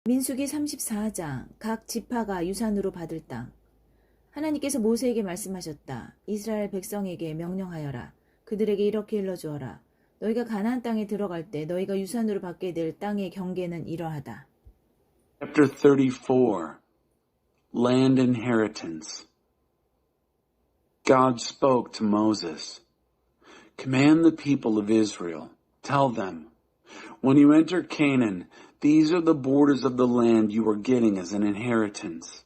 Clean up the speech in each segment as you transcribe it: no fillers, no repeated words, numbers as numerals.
민수기 34장 각 지파가 유산으로 받을 땅. 하나님께서 모세에게 말씀하셨다. 이스라엘 백성에게 명령하여라. 그들에게 이렇게 일러주어라. 너희가 가나안 땅에 들어갈 때 너희가 유산으로 받게 될 땅의 경계는 이러하다. Chapter 34, Land Inheritance. God spoke to Moses. Command the people of Israel. Tell them, when you enter Canaan, these are the borders of the land you are getting as an inheritance.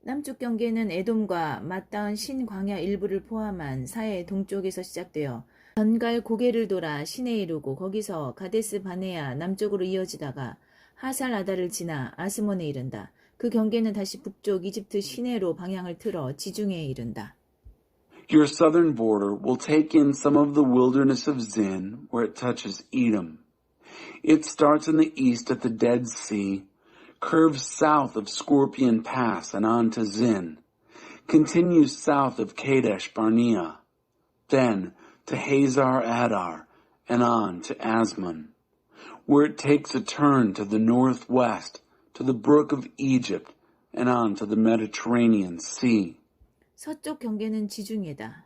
남쪽 경계는 에돔과 맞닿은 신광야 일부를 포함한 사해 동쪽에서 시작되어 전갈 고개를 돌아 신에 이르고 거기서 가데스 바네아 남쪽으로 이어지다가 하살 아다를 지나 아스몬에 이른다. 그 경계는 다시 북쪽 이집트 시내로 방향을 틀어 지중해에 이른다. Your southern border will take in some of the wilderness of Zin where it touches Edom. It starts in the east at the Dead Sea, curves south of Scorpion Pass and on to Zin, continues south of Kadesh Barnea, then to Hazar Adar and on to Asmon, where it takes a turn to the northwest, to the brook of Egypt and on to the Mediterranean Sea. 서쪽 경계는 지중해다.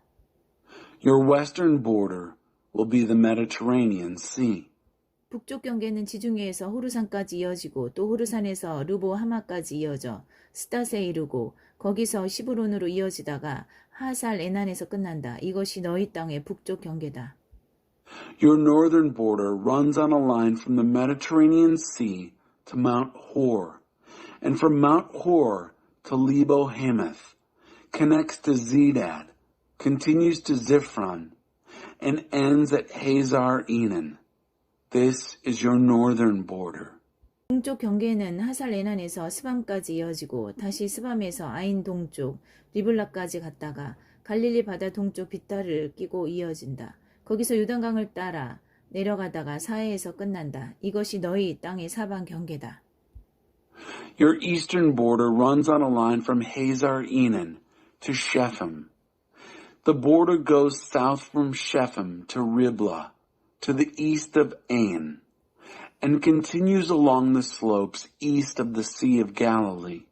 Your western border will be the Mediterranean Sea. 북쪽 경계는 지중해에서 호르산까지 이어지고 또 호르산에서 르보 하마까지 이어져 스닷에 이르고 거기서 시브론으로 이어지다가 하살 에난에서 끝난다. 이것이 너희 땅의 북쪽 경계다. Your northern border runs on a line from the Mediterranean Sea to Mount Hor, and from Mount Hor to Lebo Hamath, connects to Zedad, continues to Ziphron, and ends at Hazar Enan. This is your northern border. 동쪽 경계는 하살 에난에서 스밤까지 이어지고 다시 스밤에서 아인 동쪽 리블라까지 갔다가 갈릴리 바다 동쪽 빗달을 끼고 이어진다. 거기서 요단강을 따라 내려가다가 사해에서 끝난다. 이것이 너희 땅의 사방 경계다. Your eastern border runs on a line from Hazar Enan to Shechem. The border goes south from Shechem to Riblah, to the east of Ain, and continues along the slopes east of the Sea of Galilee.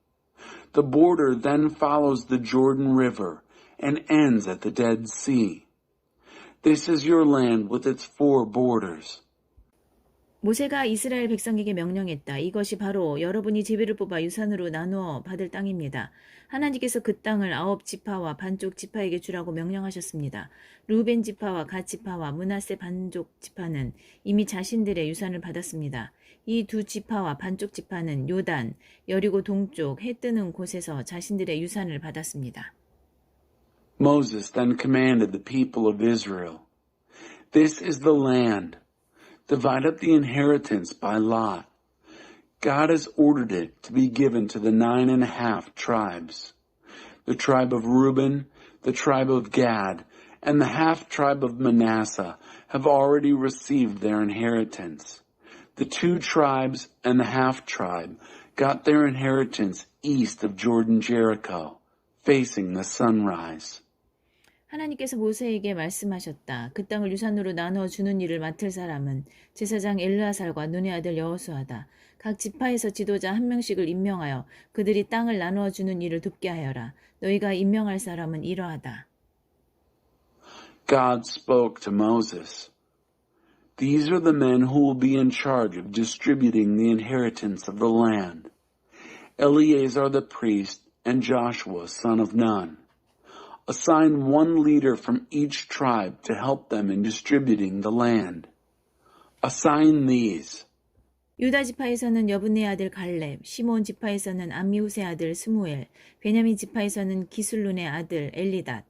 The border then follows the Jordan River and ends at the Dead Sea. This is your land with its four borders. 모세가 이스라엘 백성에게 명령했다. 이것이 바로 여러분이 제비를 뽑아 유산으로 나누어 받을 땅입니다. 하나님께서 그 땅을 9지파와 반쪽 지파에게 주라고 명령하셨습니다. 루벤 지파와 갓 지파와 므낫세 반쪽 지파는 이미 자신들의 유산을 받았습니다. 이 두 지파와 반쪽 지파는 요단, 여리고 동쪽 해 뜨는 곳에서 자신들의 유산을 받았습니다. Moses then commanded the people of Israel, This is the land. Divide up the inheritance by lot. God has ordered it to be given to the 9.5 tribes. The tribe of Reuben, the tribe of Gad, and the half tribe of Manasseh have already received their inheritance. The 2 tribes and the half tribe got their inheritance east of Jordan Jericho, facing the sunrise. 하나님께서 모세에게 말씀하셨다. 그 땅을 유산으로 나누어 주는 일을 맡을 사람은 제사장 엘르아살과 눈의 아들 여호수아다. 각 지파에서 지도자 한 명씩을 임명하여 그들이 땅을 나누어 주는 일을 돕게 하여라. 너희가 임명할 사람은 이러하다. God spoke to Moses. These are the men who will be in charge of distributing the inheritance of the land. Eleazar the priest and Joshua son of Nun. Assign one leader from each tribe to help them in distributing the land. Assign these. 유다 지파에서는 여분의 아들 갈렙, 시몬 지파에서는 암미후스의 아들 스무엘, 베냐민 지파에서는 기술룬의 아들 엘리닷,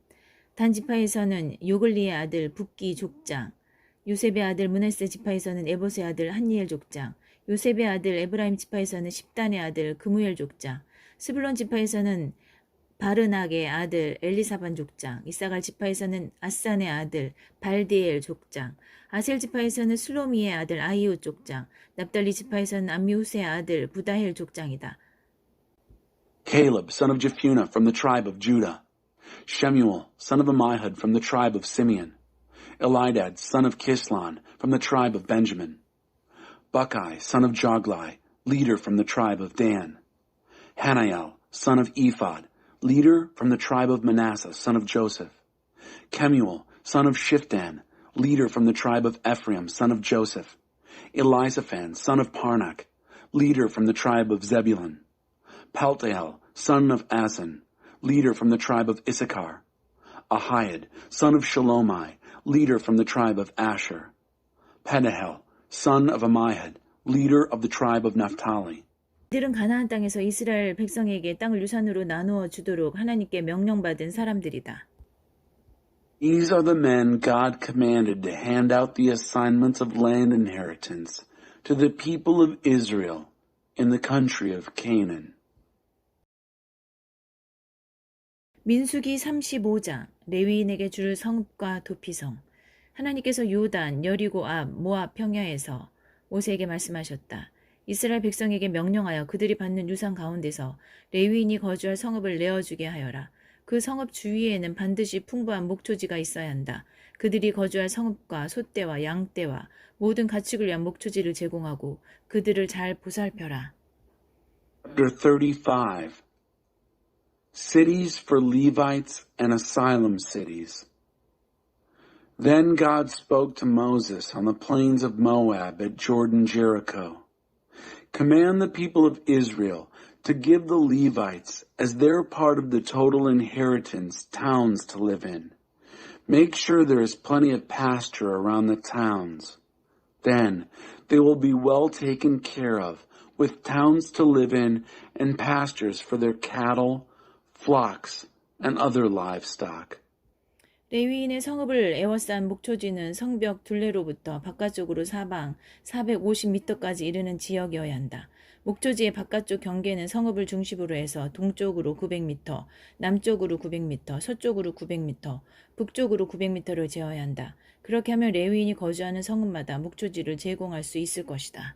단 지파에서는 요글리의 아들 붓기 족장, 요셉의 아들 므낫세 지파에서는 에봇의 아들 한니엘 족장, 요셉의 아들 에브라임 지파에서는 십단의 아들 그무엘 족장, 스불론 지파에서는 바르낙의 아들 엘리사반 족장, 이사갈 지파에서는 아산의 아들 발디엘 족장, 아셀 지파에서는 슬로미의 아들 아이웃 족장, 납달리 지파에서는 암미후스의 아들 부다헬 족장이다. Caleb, son of Jephunneh, from the tribe of Judah. Shemuel, son of Ammihud, from the tribe of Simeon. Elidad, son of Kislon, from the tribe of Benjamin. Buckeye, son of Joglai, leader from the tribe of Dan. Hananiel, son of Ephod, leader from the tribe of Manasseh, son of Joseph. Kemuel, son of Shiftan, leader from the tribe of Ephraim, son of Joseph. Elizaphan, son of Parnak, leader from the tribe of Zebulun. Paltiel, son of Azan, leader from the tribe of Issachar. Ahiad, son of Shalomai, leader from the tribe of Asher. Pedahel, son of Ammihud, leader of the tribe of Naphtali. 이들은 가나안 땅에서 이스라엘 백성에게 땅을 유산으로 나누어 주도록 하나님께 명령받은 사람들이다. These are the men God commanded to hand out the assignments of land inheritance to the people of Israel in the country of Canaan. 민수기 35장 레위인에게 줄 성읍과 도피성. 하나님께서 요단, 여리고 앞, 모압 평야에서 모세에게 말씀하셨다. 이스라엘 백성에게 명령하여 그들이 받는 유산 가운데서 레위인이 거주할 성읍을 내어주게 하여라. 그 성읍 주위에는 반드시 풍부한 목초지가 있어야 한다. 그들이 거주할 성읍과 소떼와 양떼와 모든 가축을 위한 목초지를 제공하고 그들을 잘 보살펴라. Chapter 35 Cities for Levites and Asylum Cities. Then God spoke to Moses on the plains of Moab at Jordan Jericho. Command the people of Israel to give the Levites, as their part of the total inheritance, towns to live in. Make sure there is plenty of pasture around the towns. Then they will be well taken care of, with towns to live in and pastures for their cattle, flocks, and other livestock. 레위인의 성읍을 에워싼 목초지는 성벽 둘레로부터 바깥쪽으로 사방 450m까지 이르는 지역이어야 한다. 목초지의 바깥쪽 경계는 성읍을 중심으로 해서 동쪽으로 900m, 남쪽으로 900m, 서쪽으로 900m, 북쪽으로 900m를 재어야 한다. 그렇게 하면 레위인이 거주하는 성읍마다 목초지를 제공할 수 있을 것이다.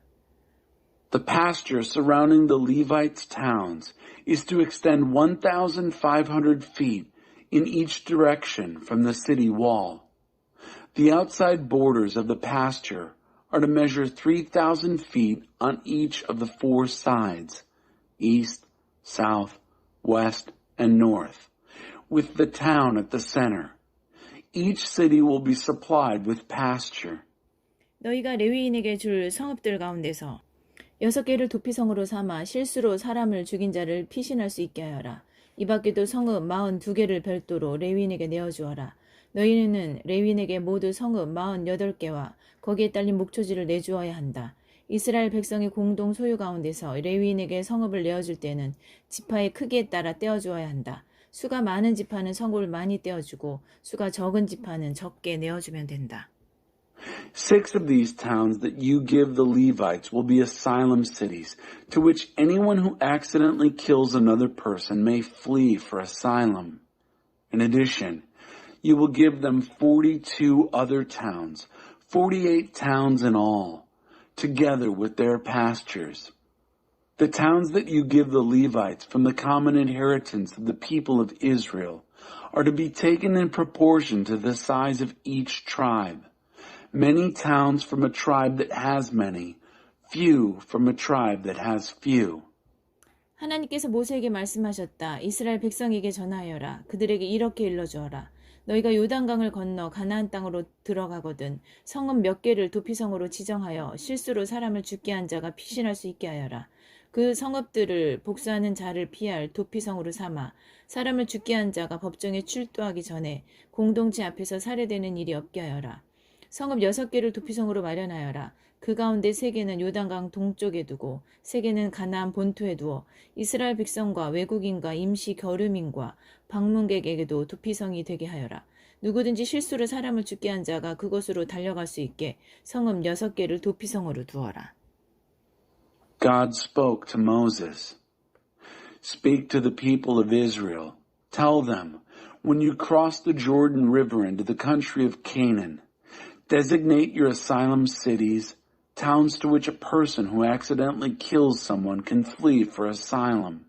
The pasture surrounding the Levites' towns is to extend 1,500 feet in each direction from the city wall. The outside borders of the pasture are to measure 3,000 feet on each of the four sides, east, south, west, and north, with the town at the center. Each city will be supplied with pasture. 너희가 레위인에게 줄 성읍들 가운데서 6개를 도피성으로 삼아 실수로 사람을 죽인 자를 피신할 수 있게 하여라. 이 밖에도 성읍 42개를 별도로 레위인에게 내어주어라. 너희는 레위인에게 모두 성읍 48개와 거기에 딸린 목초지를 내주어야 한다. 이스라엘 백성의 공동 소유 가운데서 레위인에게 성읍을 내어줄 때는 지파의 크기에 따라 떼어주어야 한다. 수가 많은 지파는 성읍을 많이 떼어주고 수가 적은 지파는 적게 내어주면 된다. 6 of these towns that you give the Levites will be asylum cities, to which anyone who accidentally kills another person may flee for asylum. In addition, you will give them 42 other towns, 48 towns in all, together with their pastures. The towns that you give the Levites from the common inheritance of the people of Israel are to be taken in proportion to the size of each tribe. Many towns from a tribe that has many, few from a tribe that has few. 하나님께서 모세에게 말씀하셨다. 이스라엘 백성에게 전하여라. 그들에게 이렇게 일러주어라. 너희가 요단강을 건너 가나안 땅으로 들어가거든 성읍 몇 개를 도피성으로 지정하여 실수로 사람을 죽게 한 자가 피신할 수 있게 하여라. 그 성읍들을 복수하는 자를 피할 도피성으로 삼아 사람을 죽게 한 자가 법정에 출두하기 전에 공동체 앞에서 살해되는 일이 없게 하여라. 성읍 6개를 도피성으로 마련하여라. 그 가운데 3개는 요단강 동쪽에 두고 3개는 가나안 본토에 두어 이스라엘 백성과 외국인과 임시 겨루민과 방문객에게도 도피성이 되게 하여라. 누구든지 실수로 사람을 죽게 한 자가 그곳으로 달려갈 수 있게 성읍 6개를 도피성으로 두어라. God spoke to Moses. Speak to the people of Israel. Tell them, when you cross the Jordan River into the country of Canaan, designate your asylum cities, towns to which a person who accidentally kills someone can flee for asylum.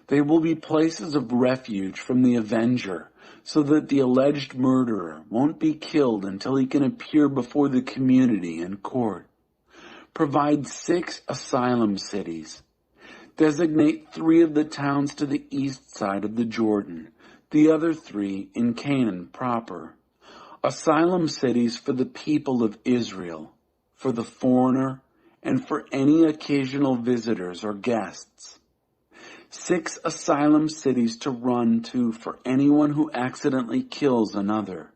They will be places of refuge from the avenger, so that the alleged murderer won't be killed until he can appear before the community in court. Provide 6 asylum cities. Designate 3 of the towns to the east side of the Jordan, the other 3 in Canaan proper. Asylum cities for the people of Israel, for the foreigner, and for any occasional visitors or guests. 6 asylum cities to run to for anyone who accidentally kills another.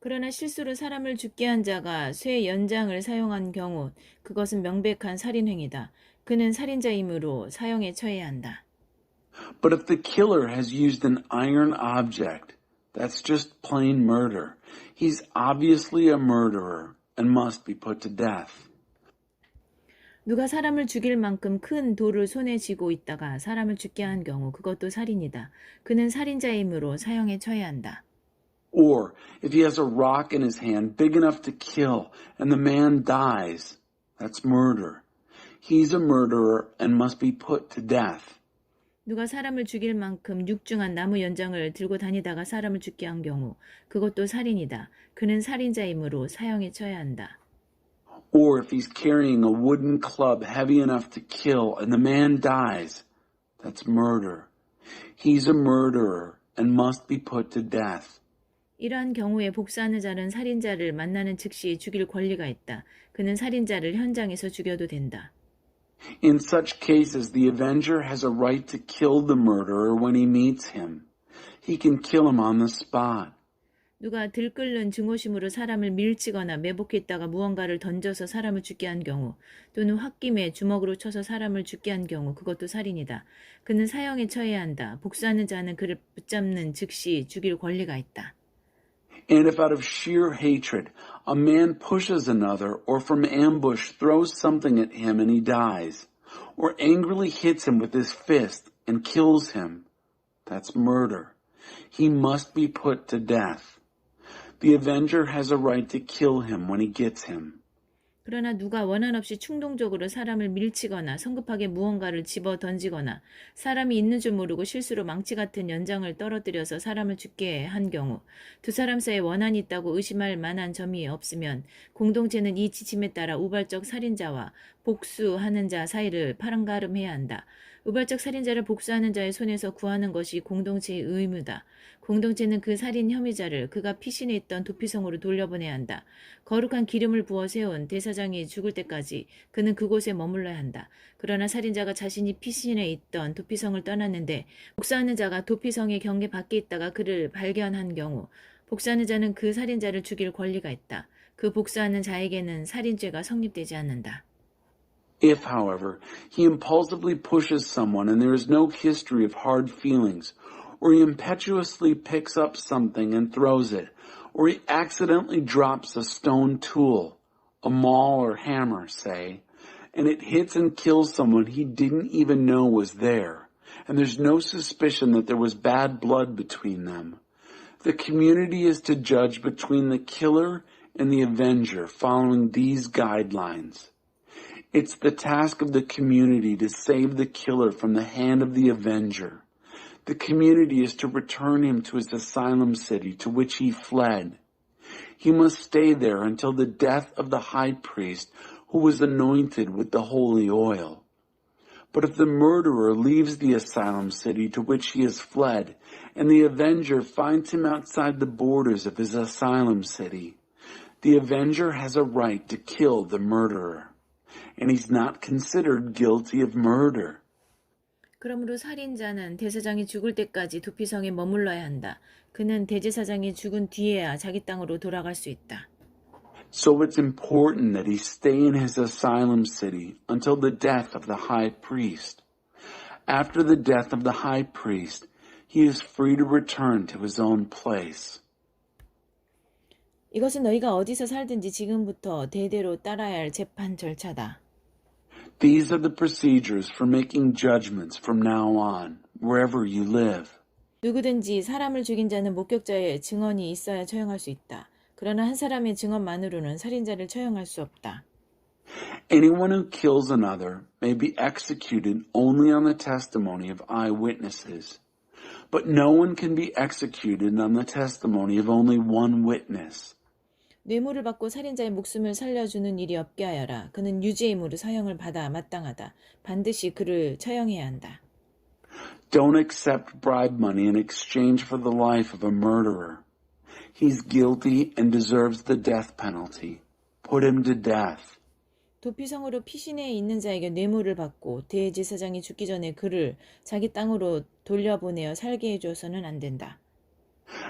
그러나 실수로 사람을 죽게 한 자가 쇠 연장을 사용한 경우 그것은 명백한 살인행위다. 그는 살인자이므로 사형에 처해야 한다. But if the killer has used an iron object, that's just plain murder. He's obviously a murderer and must be put to death. 누가 사람을 죽일 만큼 큰 돌을 손에 쥐고 있다가 사람을 죽게 한 경우 그것도 살인이다. 그는 살인자이므로 사형에 처해야 한다. Or if he has a rock in his hand big enough to kill and the man dies, that's murder. He's a murderer and must be put to death. 누가 사람을 죽일 만큼 육중한 나무 연장을 들고 다니다가 사람을 죽게 한 경우 그것도 살인이다. 그는 살인자이므로 사형에 처해야 한다. Or if he's carrying a wooden club heavy enough to kill and the man dies, that's murder. He's a murderer and must be put to death. 이러한 경우에 복수하는 자는 살인자를 만나는 즉시 죽일 권리가 있다. 그는 살인자를 현장에서 죽여도 된다. In such cases, the avenger has a right to kill the murderer when he meets him. He can kill him on the spot. 누가 들끓는 증오심으로 사람을 밀치거나 매복했다가 무언가를 던져서 사람을 죽게 한 경우 또는 홧김에 주먹으로 쳐서 사람을 죽게 한 경우 그것도 살인이다. 그는 사형에 처해야 한다. 복수하는 자는 그를 붙잡는 즉시 죽일 권리가 있다. And if out of sheer hatred, a man pushes another or from ambush throws something at him and he dies, or angrily hits him with his fist and kills him, that's murder. He must be put to death. The avenger has a right to kill him when he gets him. 그러나 누가 원한 없이 충동적으로 사람을 밀치거나 성급하게 무언가를 집어 던지거나 사람이 있는 줄 모르고 실수로 망치 같은 연장을 떨어뜨려서 사람을 죽게 한 경우 두 사람 사이에 원한이 있다고 의심할 만한 점이 없으면 공동체는 이 지침에 따라 우발적 살인자와 복수하는 자 사이를 파랑가름해야 한다. 우발적 살인자를 복수하는 자의 손에서 구하는 것이 공동체의 의무다. 공동체는 그 살인 혐의자를 그가 피신해 있던 도피성으로 돌려보내야 한다. 거룩한 기름을 부어 세운 대사장이 죽을 때까지 그는 그곳에 머물러야 한다. 그러나 살인자가 자신이 피신해 있던 도피성을 떠났는데 복수하는 자가 도피성의 경계 밖에 있다가 그를 발견한 경우 복수하는 자는 그 살인자를 죽일 권리가 있다. 그 복수하는 자에게는 살인죄가 성립되지 않는다. If, however, he impulsively pushes someone and there is no history of hard feelings, or he impetuously picks up something and throws it, or he accidentally drops a stone tool, a maul or hammer, say, and it hits and kills someone he didn't even know was there, and there's no suspicion that there was bad blood between them, the community is to judge between the killer and the avenger following these guidelines. It's the task of the community to save the killer from the hand of the avenger. The community is to return him to his asylum city to which he fled. He must stay there until the death of the high priest who was anointed with the holy oil. But if the murderer leaves the asylum city to which he has fled, and the avenger finds him outside the borders of his asylum city, the avenger has a right to kill the murderer. And he's not considered guilty of murder. 그러므로 살인자는 대제사장이 죽을 때까지 도피성에 머물러야 한다. 그는 대제사장이 죽은 뒤에야 자기 땅으로 돌아갈 수 있다. So it's important that he stay in his asylum city until the death of the high priest. After the death of the high priest, he is free to return to his own place. 이것은 너희가 어디서 살든지 지금부터 대대로 따라야 할 재판 절차다. These are the procedures for making judgments from now on, wherever you live. 누구든지 사람을 죽인 자는 목격자의 증언이 있어야 처형할 수 있다. 그러나 한 사람의 증언만으로는 살인자를 처형할 수 없다. Anyone who kills another may be executed only on the testimony of eyewitnesses. But no one can be executed on the testimony of only one witness. 뇌물을 받고 살인자의 목숨을 살려주는 일이 없게 하여라. 그는 유죄의 무로 사형을 받아 마땅하다. 반드시 그를 처형해야 한다. Don't accept bribe money in exchange for the life of a murderer. He's guilty and deserves the death penalty. Put him to death. 도피성으로 피신해 있는 자에게 뇌물을 받고 대제사장이 죽기 전에 그를 자기 땅으로 돌려보내어 살게 해줘서는 안 된다.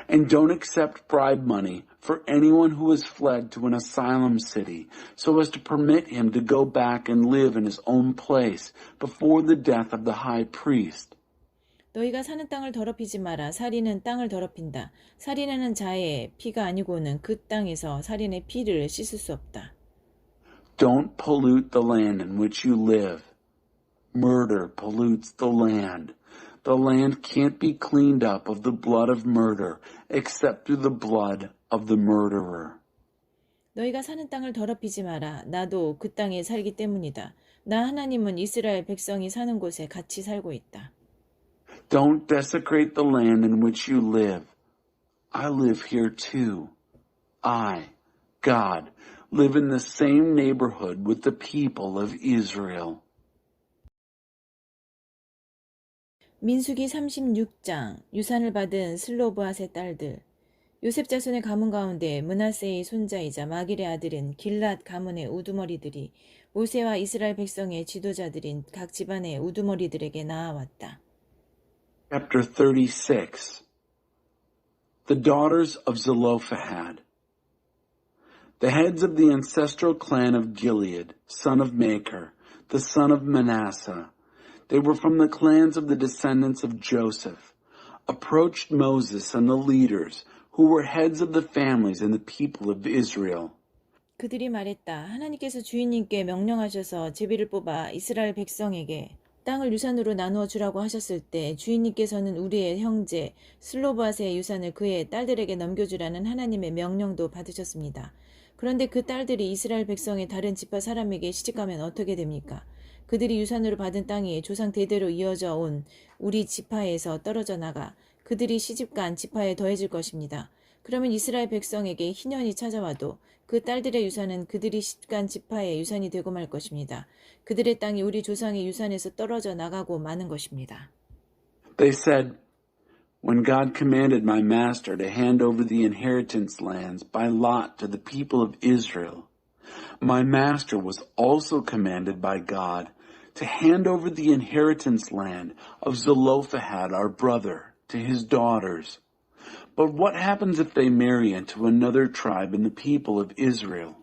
And don't accept bribe money for anyone who has fled to an asylum city so as to permit him to go back and live in his own place before the death of the high priest. 너희가 사는 땅을 더럽히지 마라. 살인은 땅을 더럽힌다. 살인하는 자의 피가 아니고는 그 땅에서 살인의 피를 씻을 수 없다. Don't pollute the land in which you live. Murder pollutes the land. The land can't be cleaned up of the blood of murder except through the blood of the murderer. 너희가 사는 땅을 더럽히지 마라. 나도 그 땅에 살기 때문이다. 나 하나님은 이스라엘 백성이 사는 곳에 같이 살고 있다. Don't desecrate the land in which you live. I live here too. I, God, live in the same neighborhood with the people of Israel. 민수기 36장 유산을 받은 슬로브앗의 딸들. 요셉 자손의 가문 가운데 므낫세의 손자이자 마길의 아들인 길랏 가문의 우두머리들이 모세와 이스라엘 백성의 지도자들인 각 집안의 우두머리들에게 나아왔다. Chapter 36. The daughters of Zelophehad. The heads of the ancestral clan of Gilead, son of Machir, the son of Manasseh, they were from the clans of the descendants of Joseph, approached Moses and the leaders, who were heads of the families and the people of Israel. 그들이 말했다. 하나님께서 주인님께 명령하셔서 제비를 뽑아 이스라엘 백성에게 땅을 유산으로 나누어 주라고 하셨을 때 주인님께서는 우리의 형제 슬로브앗의 유산을 그의 딸들에게 넘겨주라는 하나님의 명령도 받으셨습니다. 그런데 그 딸들이 이스라엘 백성의 다른 지파 사람에게 시집가면 어떻게 됩니까? 그들이 유산으로 받은 땅이 조상 대대로 이어져 온 우리 지파에서 떨어져 나가 그들이 시집간 지파에 더해질 것입니다. 그러면 이스라엘 백성에게 희년이 찾아와도 그 딸들의 유산은 그들이 시집간 지파의 유산이 되고 말 것입니다. 그들의 땅이 우리 조상의 유산에서 떨어져 나가고 마는 것입니다. They said, When God commanded my master to hand over the inheritance lands by lot to the people of Israel, my master was also commanded by God to hand over the inheritance land of Zelophehad, our brother, to his daughters. But what happens if they marry into another tribe in the people of Israel?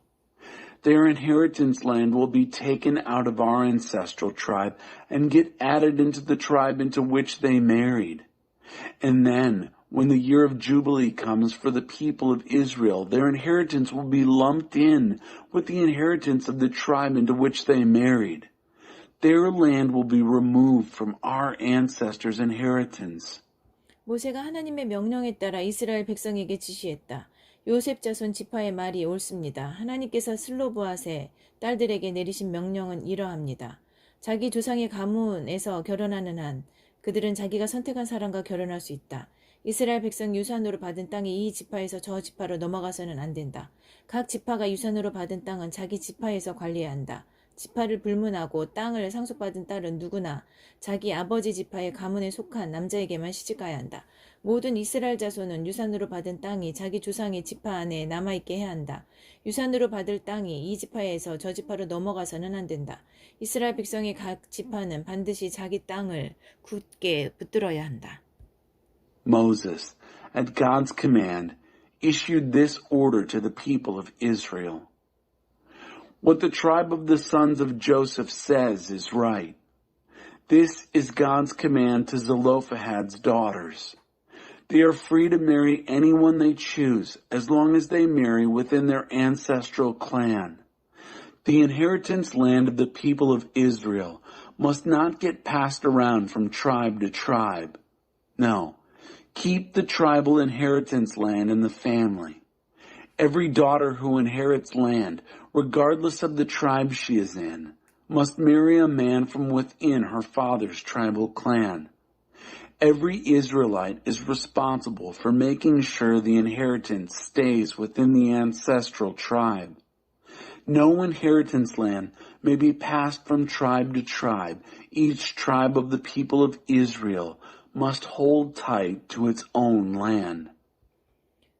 Their inheritance land will be taken out of our ancestral tribe and get added into the tribe into which they married. And then, when the year of Jubilee comes for the people of Israel, their inheritance will be lumped in with the inheritance of the tribe into which they married. Their land will be removed from our ancestors' inheritance. 모세가 하나님의 명령에 따라 이스라엘 백성에게 지시했다. 요셉 자손 지파의 말이 옳습니다. 하나님께서 슬로브앗의 딸들에게 내리신 명령은 이러합니다. 자기 조상의 가문에서 결혼하는 한 그들은 자기가 선택한 사람과 결혼할 수 있다. 이스라엘 백성 유산으로 받은 땅이 이 지파에서 저 지파로 넘어가서는 안 된다. 각 지파가 유산으로 받은 땅은 자기 지파에서 관리해야 한다. 지파를 불문하고 땅을 상속받은 딸은 누구나 자기 아버지 지파의 가문에 속한 남자에게만 시집가야 한다. 모든 이스라엘 자손은 유산으로 받은 땅이 자기 조상의 지파 안에 남아있게 해야 한다. 유산으로 받을 땅이 이 지파에서 저 지파로 넘어가서는 안 된다. 이스라엘 백성의 각 지파는 반드시 자기 땅을 굳게 붙들어야 한다. Moses, at God's command, issued this order to the people of Israel. What the tribe of the sons of Joseph says is right. This is God's command to Zelophehad's daughters. They are free to marry anyone they choose as long as they marry within their ancestral clan. The inheritance land of the people of Israel must not get passed around from tribe to tribe. No, keep the tribal inheritance land in the family. Every daughter who inherits land, regardless of the tribe she is in, must marry a man from within her father's tribal clan. Every Israelite is responsible for making sure the inheritance stays within the ancestral tribe. No inheritance land may be passed from tribe to tribe. Each tribe of the people of Israel must hold tight to its own land.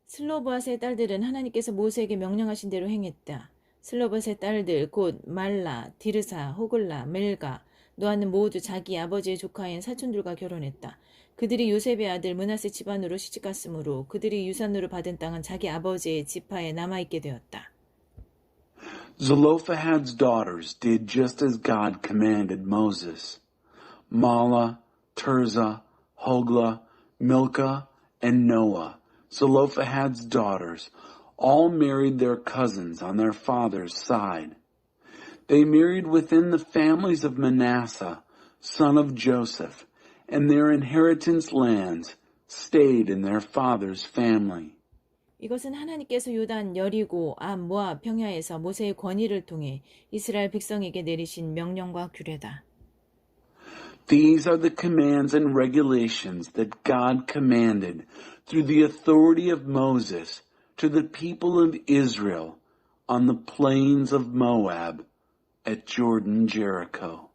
슬로브앗의 딸들은 하나님께서 모세에게 명령하신 대로 행했다. 슬로브앗의 딸들 곧 말라, 디르사, 호글라, 멜가, 노아는 모두 자기 아버지의 조카인 사촌들과 결혼했다. 그들이 요셉의 아들 므낫세 집안으로 시집갔으므로 그들이 유산으로 받은 땅은 자기 아버지의 지파에 남아있게 되었다. Zelophehad's daughters did just as God commanded Moses. Mahlah, Tirzah, Hoglah, Milcah, and Noah, Zelophehad's daughters, all married their cousins on their father's side. They married within the families of Manasseh, son of Joseph, and their inheritance lands stayed in their father's family. 이것은 하나님께서 요단, 여리고, 암, 모압, 평야에서 모세의 권위를 통해 이스라엘 백성에게 내리신 명령과 규례다. These are the commands and regulations that God commanded through the authority of Moses to the people of Israel on the plains of Moab at Jordan, Jericho.